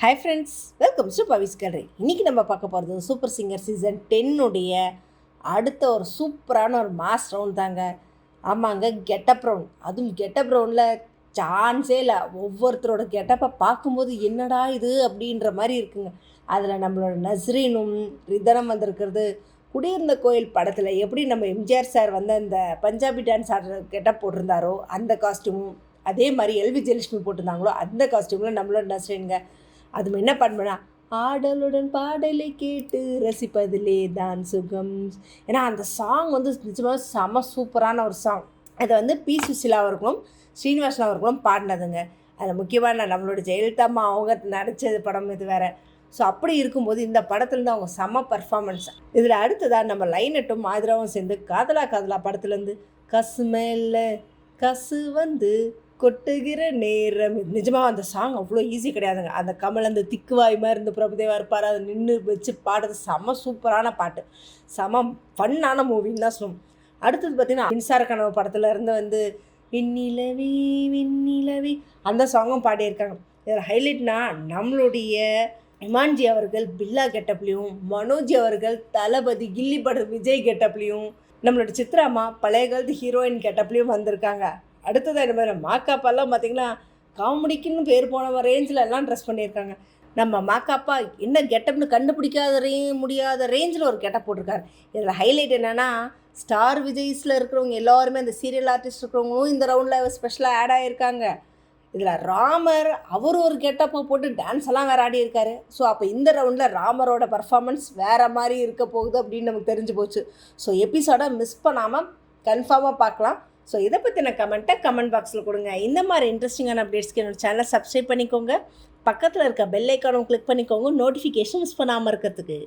Hi friends, welcome to Pavi's gallery. இன்றைக்கி நம்ம பார்க்க போகிறது சூப்பர் சிங்கர் சீசன் 10 அடுத்த ஒரு சூப்பரான ஒரு மாஸ் ரவுண்ட் தாங்க. ஆமாங்க, கெட்டப் ரவுண்ட். அதுவும் கெட்டப் ரவுண்டில் சான்ஸே இல்லை. ஒவ்வொருத்தரோட கெட்டப்பை பார்க்கும்போது என்னடா இது அப்படின்ற மாதிரி இருக்குங்க. அதில் நம்மளோட நஸ்ரீனும் ரிதனம் வந்திருக்கிறது. குடியிருந்த கோயில் படத்தில் எப்படி நம்ம எம்ஜிஆர் சார் வந்து அந்த பஞ்சாபி டான்ஸ் ஆடுற கெட்டப் போட்டிருந்தாரோ அந்த காஸ்ட்யூமும், அதே மாதிரி எல்வி ஜெயலட்சுமி போட்டிருந்தாங்களோ அந்த காஸ்ட்யூமில் நம்மளோட நஸ்ரீனுங்க. அது என்ன பண்ணுவேன்னா, ஆடலுடன் பாடலை கேட்டு ரசிப்பதிலே தான் சுகம். ஏன்னா அந்த சாங் வந்து நிஜமாக செம சூப்பரான ஒரு சாங். அதை வந்து பி சுசிலா அவர்களும் ஸ்ரீனிவாசன் அவர்களும் பாடினதுங்க. அதில் முக்கியமான நம்மளோட ஜெயலலிதா அம்மா அவங்க நடித்தது படம் இது வேறு. ஸோ அப்படி இருக்கும்போது இந்த படத்துலேருந்து அவங்க செம்ம பர்ஃபார்மன்ஸ். இதில் அடுத்ததாக நம்ம லைனட்டும் மாதிராவும் சேர்ந்து காதலா காதலா படத்துலேருந்து கசு மேலே கசு வந்து கொட்டுகிற நேரம். நிஜமாக அந்த சாங் அவ்வளோ ஈஸி கிடையாதுங்க. அந்த கமல் அந்த திக்குவாய் மாதிரி இருந்து பிரபுதேவா இருப்பார், அதை நின்று வச்சு பாடுறது செம சூப்பரான பாட்டு, செம ஃபன்னான மூவின்னு தான் சொல்லுவோம். அடுத்தது பார்த்திங்கன்னா மின்சார கனவு படத்தில் இருந்து வந்து விண்ணிலவி விண்ணிலவி அந்த சாங்கும் பாடியிருக்காங்க. இதில் ஹைலைட்னா நம்மளுடைய இமான்ஜி அவர்கள் பில்லா கெட்டப்லேயும், மனோஜ் அவர்கள் தளபதி கில்லி பட விஜய் கெட்டப்லேயும், நம்மளோட சித்ராமா பழைய காலத்து ஹீரோயின் கெட்டப்லேயும் வந்திருக்காங்க. அடுத்ததாக இந்த மாதிரி மாக்காப்பாலாம் பார்த்திங்கன்னா காமெடிக்குன்னு பேர் போன ரேஞ்சில் எல்லாம் ட்ரெஸ் பண்ணியிருக்காங்க. நம்ம மாக்காப்பா என்ன கெட்டப்னு கண்டுபிடிக்காத முடியாத ரேஞ்சில் ஒரு கெட்டப் போட்டிருக்காரு. இதில் ஹைலைட் என்னென்னா, ஸ்டார் விஜய்ஸில் இருக்கிறவங்க எல்லாருமே அந்த சீரியல் ஆர்டிஸ்ட் இருக்கிறவங்களும் இந்த ரவுண்டில் ஸ்பெஷலாக ஆட் ஆகியிருக்காங்க. இதில் ராமர் அவர் ஒரு கெட்டப்பை போட்டு டான்ஸ் எல்லாம் வேறு ஆடி இருக்காரு. ஸோ அப்போ இந்த ரவுண்டில் ராமரோட பர்ஃபார்மன்ஸ் வேறு மாதிரி இருக்க போகுது அப்படின்னு நமக்கு தெரிஞ்சு போச்சு. ஸோ எபிசோடை மிஸ் பண்ணாமல் கன்ஃபார்மாக பார்க்கலாம். ஸோ இதை பற்றின கமெண்ட்டை கமெண்ட் பாக்ஸில் கொடுங்க. இந்த மாதிரி இன்ட்ரெஸ்டிங்கான அப்டேட்ஸ்க்கு என்னோடய சேனலை சப்ஸ்கிரைப் பண்ணிக்கோங்க. பக்கத்தில் இருக்க பெல் ஐக்கானும் கிளிக் பண்ணிக்கோங்க, நோட்டிஃபிகேஷன் மிஸ் பண்ணாமல் இருக்கிறதுக்கு.